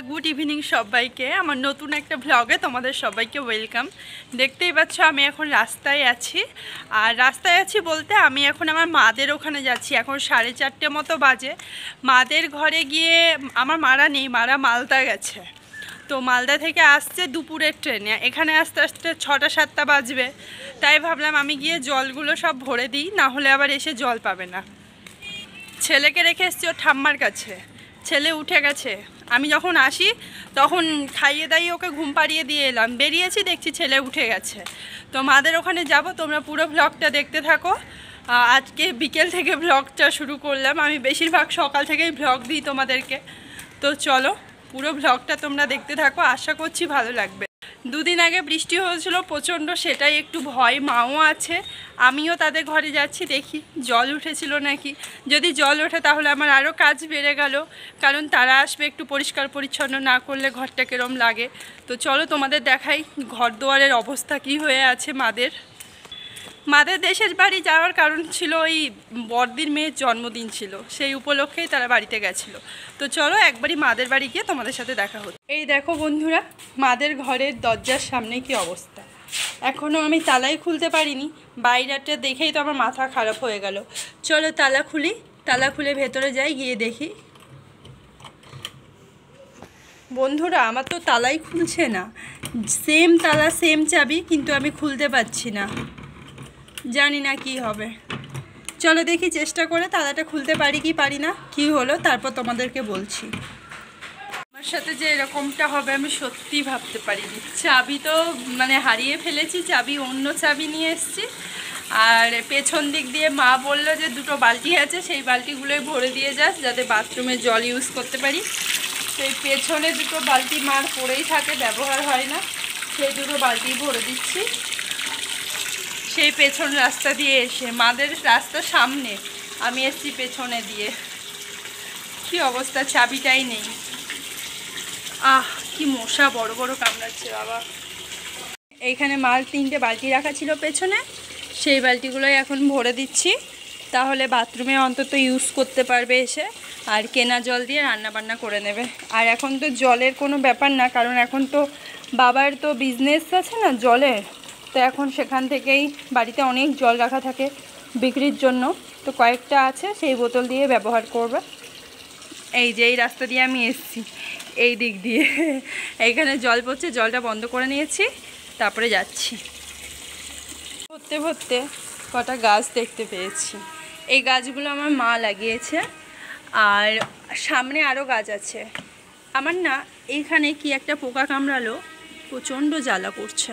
Good evening সবাইকে। আমার নতুন একটা ভ্লগে তোমাদের সবাইকে ওয়েলকাম। দেখতেই পাচ্ছ আমি এখন রাস্তায় আছি। আর রাস্তায় আছি বলতে আমি এখন আমার মাদের ওখানে যাচ্ছি। এখন 4:30 মতো বাজে। মাদের ঘরে গিয়ে আমার মারা নেই, মারা মালদা গেছে। তো মালদা থেকে আসছে দুপুরের ট্রেনে, এখানে আস্তে আস্তে 6টা-7টা বাজবে। তাই ভাবলাম আমি গিয়ে জলগুলো সব ভরে দিই, না হলে আবার এসে জল পাবে না। ছেলেকে রেখে এসছি ওর ঠাম্মার কাছে, ছেলে উঠে গেছে। আমি যখন আসি তখন খাইয়ে দাইয়ে ওকে ঘুম পাড়িয়ে দিয়ে এলাম, বেরিয়েছি দেখছি ছেলে উঠে গেছে। তো মাদের ওখানে যাব, তোমরা পুরো ভ্লগটা দেখতে থাকো। আজকে বিকেল থেকে ভ্লগটা শুরু করলাম, আমি বেশিরভাগ সকাল থেকেই ভ্লগ দিই তোমাদেরকে। তো চলো পুরো ভ্লগটা তোমরা দেখতে থাকো, আশা করছি ভালো লাগবে। দুদিন আগে বৃষ্টি হয়েছিল প্রচণ্ড, সেটাই একটু ভয়। মাও আছে, আমিও তাদের ঘরে যাচ্ছি, দেখি জল উঠেছিল নাকি। যদি জল ওঠে তাহলে আমার আরও কাজ বেড়ে গেল, কারণ তারা আসবে, একটু পরিষ্কার পরিচ্ছন্ন না করলে ঘরটা কেরম লাগে। তো চলো তোমাদের দেখাই ঘর দুয়ারের অবস্থা কি হয়ে আছে মাদের দেশের বাড়ি যাওয়ার কারণ ছিল ওই বড়দির মেয়ের জন্মদিন ছিল, সেই উপলক্ষেই তারা বাড়িতে গেছিলো। তো চলো একবারই মাদের বাড়ি গিয়ে তোমাদের সাথে দেখা হতো। এই দেখো বন্ধুরা, মাদের ঘরের দরজার সামনে কি অবস্থা। এখনও আমি তালাই খুলতে পারিনি, বাইরেটা দেখেই তো আমার মাথা খারাপ হয়ে গেল। চলো তালা খুলি, তালা খুলে ভেতরে যাই, গিয়ে দেখি। বন্ধুরা আমার তো তালাই খুলছে না, সেম তালা সেম চাবি, কিন্তু আমি খুলতে পারছি না, জানি না কি হবে। চলো দেখি চেষ্টা করে তালাটা খুলতে পারি কি পারি না, কি হলো তারপর তোমাদেরকে বলছি। আমার সাথে যে এরকমটা হবে আমি সত্যি ভাবতে পারিনি। চাবি তো মানে হারিয়ে ফেলেছি, চাবি অন্য চাবি নিয়ে এসেছি। আর পেছন দিক দিয়ে মা বললো যে দুটো বালতি আছে, সেই বালতিগুলোই ভরে দিয়ে যাস যাতে বাথরুমে জল ইউজ করতে পারি। সেই পেছনে দুটো বালতি মার পড়েই থাকে, ব্যবহার হয় না, সেই দুটো বালতি ভরে দিচ্ছি। সেই পেছন রাস্তা দিয়ে এসে, মাদের রাস্তা সামনে, আমি এসছি পেছনে দিয়ে। কি অবস্থা, চাবিটাই নেই। কি মশা বড় বড় কামড়াচ্ছে বাবা। এইখানে মাল 3টে বালতি রাখা ছিল পেছনে, সেই বালতিগুলোই এখন ভরে দিচ্ছি, তাহলে বাথরুমে অন্তত ইউজ করতে পারবে এসে, আর কেনা জল দিয়ে রান্না বান্না করে নেবে। আর এখন তো জলের কোনো ব্যাপার না, কারণ এখন তো বাবার তো বিজনেস আছে না জলের, তো এখন সেখান থেকেই বাড়িতে অনেক জল রাখা থাকে বিক্রির জন্য, তো কয়েকটা আছে, সেই বোতল দিয়ে ব্যবহার করবে। এই যে এই রাস্তা দিয়ে আমি এসেছি, এই দিক দিয়ে এইখানে জল পড়ছে, জলটা বন্ধ করে নিয়েছি, তারপরে যাচ্ছি। ভরতে ভরতে কটা গাছ দেখতে পেয়েছি, এই গাছগুলো আমার মা লাগিয়েছে, আর সামনে আরও গাছ আছে। আমার না এইখানে কি একটা পোকা কামড়ালো, প্রচণ্ড জ্বালা করছে,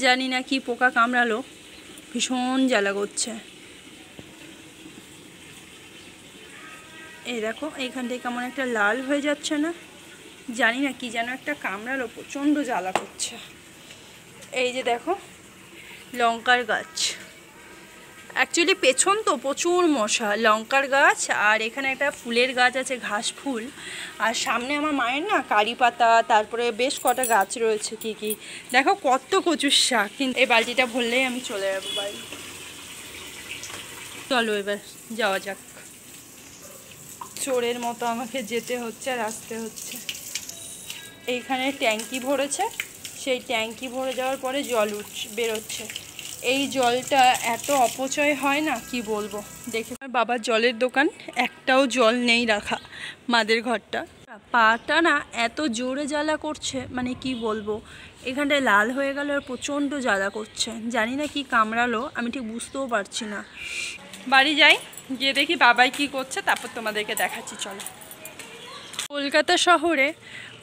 জানি না কি পোকা কামড়ালো, ভীষণ জ্বালা করছে। এই দেখো এইখান থেকে কেমন একটা লাল হয়ে যাচ্ছে না, জানি না কি যেন একটা কামড়ালো, প্রচণ্ড জ্বালা করছে। এই যে দেখো লঙ্কার গাছ, অ্যাকচুয়ালি পেছন তো প্রচুর মশা, লঙ্কার গাছ, আর এখানে একটা ফুলের গাছ আছে, ঘাস ফুল, আর সামনে আমার মায়ের না কারি পাতা, তারপরে বেশ কটা গাছ রয়েছে। কি কি দেখো কত কচুর শাক। কিন্তু এই বালতিটা ভরলেই আমি চলে যাবো বাড়ি। চলো এবার যাওয়া যাক। চোরের মতো আমাকে যেতে হচ্ছে আর আসতে হচ্ছে। এইখানে ট্যাঙ্কি ভরেছে, সেই ট্যাঙ্কি ভরে যাওয়ার পরে জল বেরোচ্ছে। এই জলটা এত অপচয় হয় না, কি বলবো। দেখে বাবার জলের দোকান, একটাও জল নেই রাখা মাদের ঘরটা। পাটা না এত জোরে জ্বালা করছে, মানে কি বলবো, এখানটায় লাল হয়ে গেল আর প্রচণ্ড জ্বালা করছে, জানি না কি কামড়ালো, আমি ঠিক বুঝতেও পারছি না। বাড়ি যাই, গিয়ে দেখি বাবাই কি করছে, তারপর তোমাদেরকে দেখাচ্ছি। চলো। কলকাতা শহরে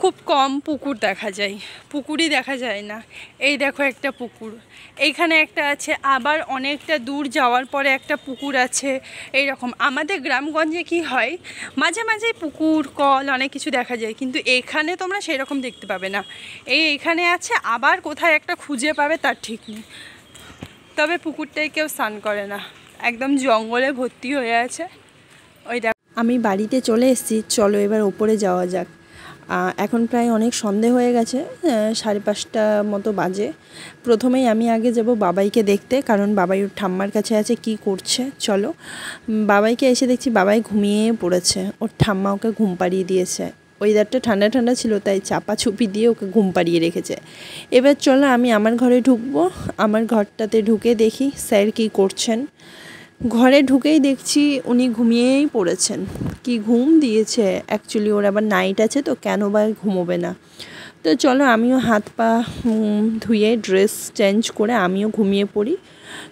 খুব কম পুকুর দেখা যায়, পুকুরই দেখা যায় না। এই দেখো একটা পুকুর, এইখানে একটা আছে, আবার অনেকটা দূর যাওয়ার পরে একটা পুকুর আছে। এই রকম আমাদের গ্রামগঞ্জে কি হয়, মাঝে মাঝে পুকুর কল অনেক কিছু দেখা যায়, কিন্তু এখানে তোমরা সেই রকম দেখতে পাবে না। এইখানে আছে, আবার কোথায় একটা খুঁজে পাবে তার ঠিক নেই। তবে পুকুরটায় কেউ স্নান করে না, একদম জঙ্গলে ভর্তি হয়ে আছে। ওই দেখ আমি বাড়িতে চলে এসেছি, চলো এবার ওপরে যাওয়া যাক। এখন প্রায় অনেক সন্ধে হয়ে গেছে, 5:30 মতো বাজে। প্রথমেই আমি আগে যাব বাবাইকে দেখতে, কারণ বাবাই ওর ঠাম্মার কাছে আছে, কি করছে। চলো বাবাইকে এসে দেখছি বাবাই ঘুমিয়ে পড়েছে, ওর ঠাম্মা ওকে ঘুম পাড়িয়ে দিয়েছে। ওয়েদারটা ঠান্ডা ঠান্ডা ছিল, তাই চাপাচুপি দিয়ে ওকে ঘুম পাড়িয়ে রেখেছে। এবার চলো আমি আমার ঘরে ঢুকবো। আমার ঘরটাতে ঢুকে দেখি স্যার কী করছেন। ঘরে ঢুকেই দেখছি উনি ঘুমিয়েই পড়েছেন। কি ঘুম দিয়েছে, অ্যাকচুয়ালি ওর আবার নাইট আছে তো কেন বা ঘুমোবে না। তো চলো আমিও হাত পা ধুয়ে ড্রেস চেঞ্জ করে আমিও ঘুমিয়ে পড়ি।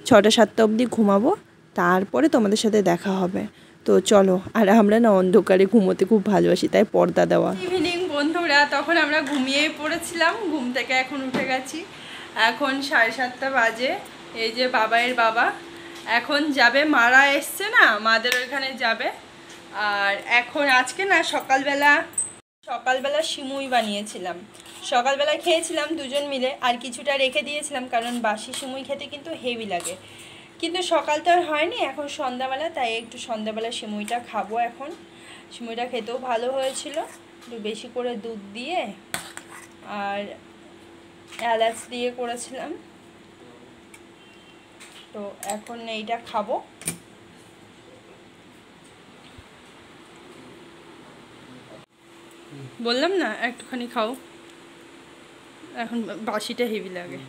6টা-7টা অবধি ঘুমাবো, তারপরে তোমাদের সাথে দেখা হবে। তো চলো, আর আমরা না অন্ধকারে ঘুমোতে খুব ভালোবাসি, তাই পর্দা দেওয়া। ইভিনিং বন্ধুরা, তখন আমরা ঘুমিয়েই পড়েছিলাম, ঘুম থেকে এখন উঠে গেছি। এখন 7:30 বাজে। এই যে বাবাইয়ের বাবা এখন যাবে, মারা এসছে না, মাদের ওইখানে যাবে। আর এখন আজকে না সকালবেলা সিমুই বানিয়েছিলাম, সকালবেলা খেয়েছিলাম দুজন মিলে, আর কিছুটা রেখে দিয়েছিলাম কারণ বাসি সিমুই খেতে কিন্তু হেভি লাগে। কিন্তু সকালটা আর হয়নি, এখন সন্ধ্যাবেলা, তাই একটু সন্ধ্যাবেলা সিমুইটা খাবো। এখন সিমুইটা খেতেও ভালো হয়েছিল, একটু বেশি করে দুধ দিয়ে আর এলাচ দিয়ে করেছিলাম। তো এখন এইটা খাবো। বললাম না একটুখানি খাও, এখন বাসিটা হেভি লাগে।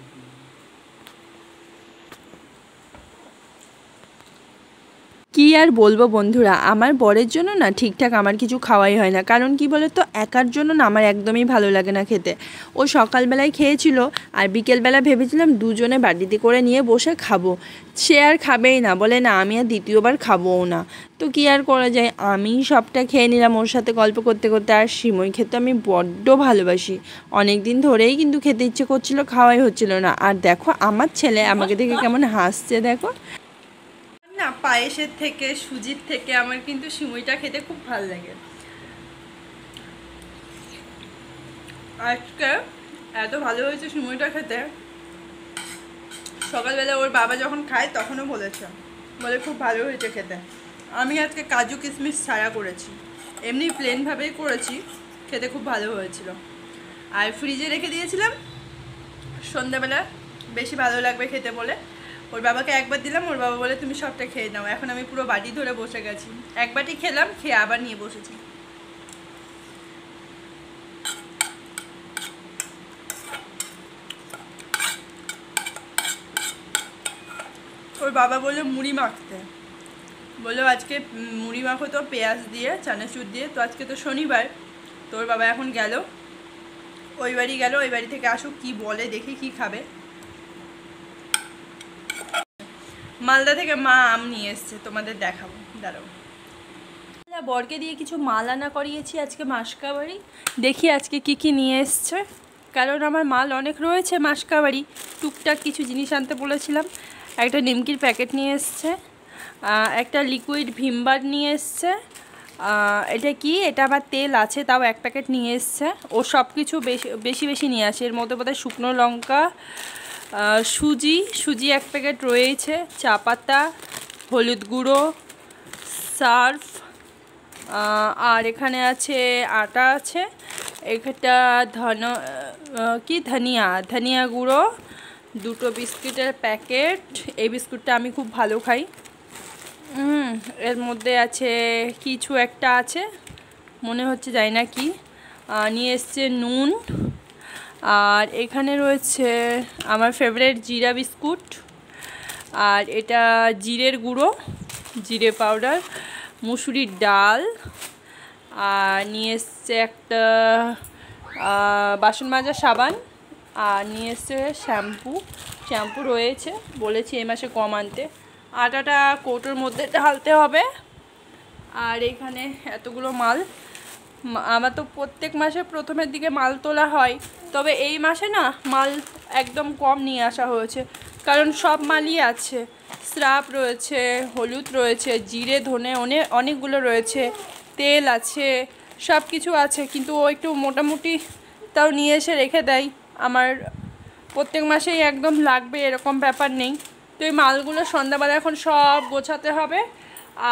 কি আর বলবো বন্ধুরা, আমার বরের জন্য না ঠিকঠাক আমার কিছু খাওয়াই হয় না। কারণ কি বলে তো, একার জন্য না আমার একদমই ভালো লাগে না খেতে। ও সকালবেলায় খেয়েছিল, আর বিকেলবেলা ভেবেছিলাম দুজনে বাড়িতে করে নিয়ে বসে খাবো। সে আর খাবেই না, বলে না আমি আর দ্বিতীয়বার খাবোও না। তো কি আর করা যায়, আমি সবটা খেয়ে নিলাম ওর সাথে গল্প করতে করতে। আর সিমই খেতে আমি বড্ড ভালোবাসি, অনেক দিন ধরেই কিন্তু খেতে ইচ্ছে করছিল, খাওয়াই হচ্ছিল না। আর দেখো আমার ছেলে আমাকে দেখে কেমন হাসছে দেখো। না, পায়েসের থেকে সুজির থেকে আমার কিন্তু সিমুইটা খেতে খুব ভালো লাগে। আজকে এত ভালো হয়েছে সিমুইটা খেতে, সকালবেলা ওর বাবা যখন খায় তখনও বলে খুব ভালো হয়েছে খেতে। আমি আজকে কাজু কিশমিশ ছাড়া করেছি, এমনি প্লেনভাবেই করেছি, খেতে খুব ভালো হয়েছিল। আর ফ্রিজে রেখে দিয়েছিলাম, সন্ধ্যাবেলা বেশি ভালো লাগবে খেতে বলে ওর বাবাকে একবার দিলাম, ওর বাবা বলে তুমি সবটা খেয়ে নাও। এখন আমি পুরো বাটি ধরে বসে গেছি, এক বাটি খেলাম, খেয়ে আবার নিয়ে বসেছি। ওর বাবা বললো মুড়ি মাখতে, বললো আজকে মুড়ি মাখো তো পেঁয়াজ দিয়ে, চানাচুর দিয়ে। তো আজকে তো শনিবার, তো ওর বাবা এখন গেল ওই বাড়ি গেল, ওই বাড়ি থেকে আসুক কি বলে, দেখি কি খাবে। মালদা থেকে মা আম নিয়ে এসছে, তোমাদের দেখাবো, দাঁড়াও। বরকে দিয়ে কিছু মাল আনা করিয়েছি আজকে মাসকাবাড়ি, দেখি আজকে কি কি নিয়ে এসছে। কারণ আমার মাল অনেক রয়েছে মাসকাবাড়ি, টুকটাক কিছু জিনিস আনতে বলেছিলাম। একটা নিমকির প্যাকেট নিয়ে এসছে, একটা লিকুইড ভিমবার নিয়ে এসছে। এটা কি, এটা আবার তেল আছে, তাও এক প্যাকেট নিয়ে এসছে। ও সব কিছু বেশি বেশি নিয়ে আসে। এর মধ্যে বোধহয় শুকনো লঙ্কা, সুজি এক প্যাকেট রয়েছে, চা পাতা, হলুদ গুঁড়ো, সার্ফ, আর এখানে আছে আটা আছে, একটা ধনিয়া গুঁড়ো, দুটো বিস্কুটের প্যাকেট। এই বিস্কুটটা আমি খুব ভালো খাই। এর মধ্যে আছে কিছু একটা আছে, মনে হচ্ছে জানি না কি। নিয়ে এসছে নুন, আর এখানে রয়েছে আমার ফেভারিট জিরা বিস্কুট, আর এটা জিরের গুঁড়ো, জিরে পাউডার, মুসুরির ডাল, আর নিয়ে এসছে একটা বাসন মাজা সাবান, আর নিয়ে এসছে শ্যাম্পু রয়েছে, বলেছি এই মাসে কম আনতে। আটাটা কৌটোর মধ্যে ঢালতে হবে। আর এখানে এতগুলো মাল, আমার তো প্রত্যেক মাসে প্রথমের দিকে মাল তোলা হয়, তবে এই মাসে না মাল একদম কম নিয়ে আসা হয়েছে, কারণ সব মালই আছে। স্রাপ রয়েছে, হলুদ রয়েছে, জিরে ধনে অনেকগুলো রয়েছে, তেল আছে, সব কিছু আছে। কিন্তু ও একটু মোটামুটি তাও নিয়ে এসে রেখে দেয়, আমার প্রত্যেক মাসেই একদম লাগবে এরকম ব্যাপার নেই। তো এই মালগুলো সন্ধ্যাবেলা এখন সব গোছাতে হবে।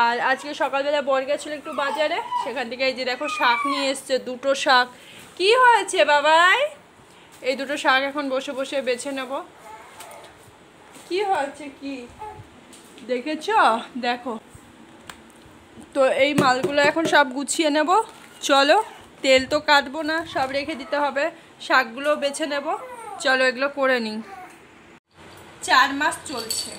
আর আজকে সকালবেলা বর গেছিলো একটু বাজারে, সেখান থেকে এই যে দেখো শাক নিয়ে এসছে, দুটো শাক। কি হয়েছে বাবাই, এই দুটো শাক এখন বসে বসে বেছে নেব। কি হয়েছে কি দেখেছ, দেখো। তো এই মালগুলো এখন সব গুছিয়ে নেব, চলো তেল তো কাটবো না, সব রেখে দিতে হবে। শাকগুলো বেছে নেব, চলো এগুলো করে নিই। 4 মাস চলছে,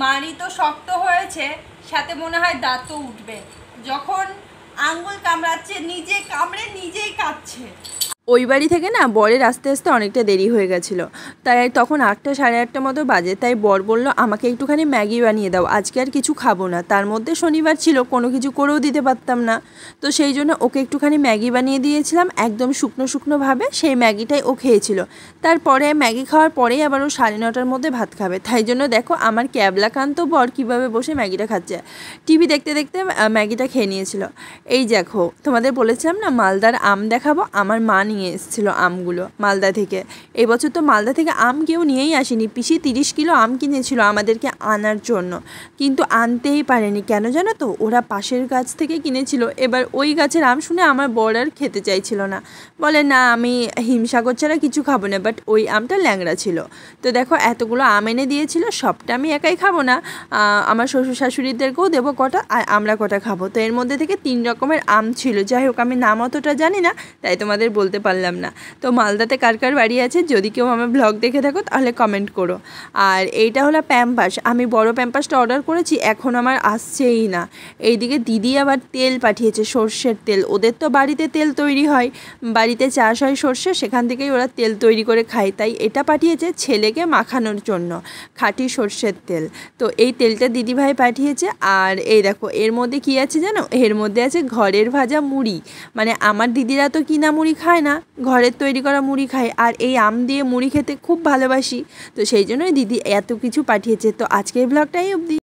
মাড়ি তো শক্ত হয়েছে, সাথে মনে হয় দাঁতও উঠবে। যখন আঙ্গুল কামড়াচ্ছে, নিজে কামড়ে নিজেই কাটছে। ওই বাড়ি থেকে না বরের আস্তে আস্তে অনেকটা দেরি হয়ে গেছিলো, তাই তখন 8টা সাড়ে 8টা মতো বাজে। তাই বর বলল আমাকে একটুখানি ম্যাগি বানিয়ে দাও, আজকে আর কিছু খাবো না। তার মধ্যে শনিবার ছিল, কোনো কিছু করেও দিতে পারতাম না, তো সেই জন্য ওকে একটুখানি ম্যাগি বানিয়ে দিয়েছিলাম একদম শুকনো শুকনোভাবে। সেই ম্যাগিটাই ও খেয়েছিল। তারপরে ম্যাগি খাওয়ার পরেই আবার ও 9:30টার মধ্যে ভাত খাবে। তাই জন্য দেখো আমার ক্যাবলাকান্ত বর কীভাবে বসে ম্যাগিটা খাচ্ছে, টিভি দেখতে দেখতে ম্যাগিটা খেয়ে নিয়েছিল। এই দেখো, তোমাদের বলেছিলাম না মালদার আম দেখাবো, আমার মা নিয়ে এসেছিলো আমগুলো মালদা থেকে। এই বছর তো মালদা থেকে আম কেউ নিয়েই আসেনি, পিসি 30 কিলো আম কিনেছিল আমাদেরকে আনার জন্য, কিন্তু আনতেই পারেনি। কেন জানো তো, ওরা পাশের গাছ থেকে কিনেছিল। এবার ওই গাছের আম শুনে আমার বর আর খেতে চাইছিল না, বলে না আমি হিমসাগর ছাড়া কিছু খাবো না। বাট ওই আমটা ল্যাংড়া ছিল। তো দেখো এতগুলো আম এনে দিয়েছিল, সবটা আমি একাই খাবো না, আমার শ্বশুর শাশুড়িদেরকেও দেবো কটা, আর আমরা কটা খাবো। তো এর মধ্যে থেকে 3 রকমের আম ছিল। যাই হোক, আমি নাম অতটা জানি না, তাই তোমাদের বলতে পারলাম না। তো মালদাতে কার কার বাড়ি আছে, যদি কেউ আমার ব্লগ দেখে থাকো তাহলে কমেন্ট করো। আর এইটা হলো প্যাম্পাস, আমি বড় প্যাম্পাসটা অর্ডার করেছি, এখন আমার আসছেই না। এইদিকে দিদি আবার তেল পাঠিয়েছে, সর্ষের তেল। ওদের তো বাড়িতে তেল তৈরি হয়, বাড়িতে চাষ হয় সর্ষে, সেখান থেকেই ওরা তেল তৈরি করে খায়। তাই এটা পাঠিয়েছে ছেলেকে মাখানোর জন্য, খাঁটি সর্ষের তেল। তো এই তেলটা দিদিভাই পাঠিয়েছে। আর এই দেখো এর মধ্যে কি আছে জানো, এর মধ্যে আছে ঘরের ভাজা মুড়ি। মানে আমার দিদিরা তো কিনা মুড়ি খায় না, ঘরের তৈরি করা মুড়ি খায়। আর এই আম দিয়ে মুড়ি খেতে খুব ভালোবাসি, তো সেই জন্যই দিদি এত কিছু পাঠিয়েছে। তো আজকের ব্লগটাই অবধি।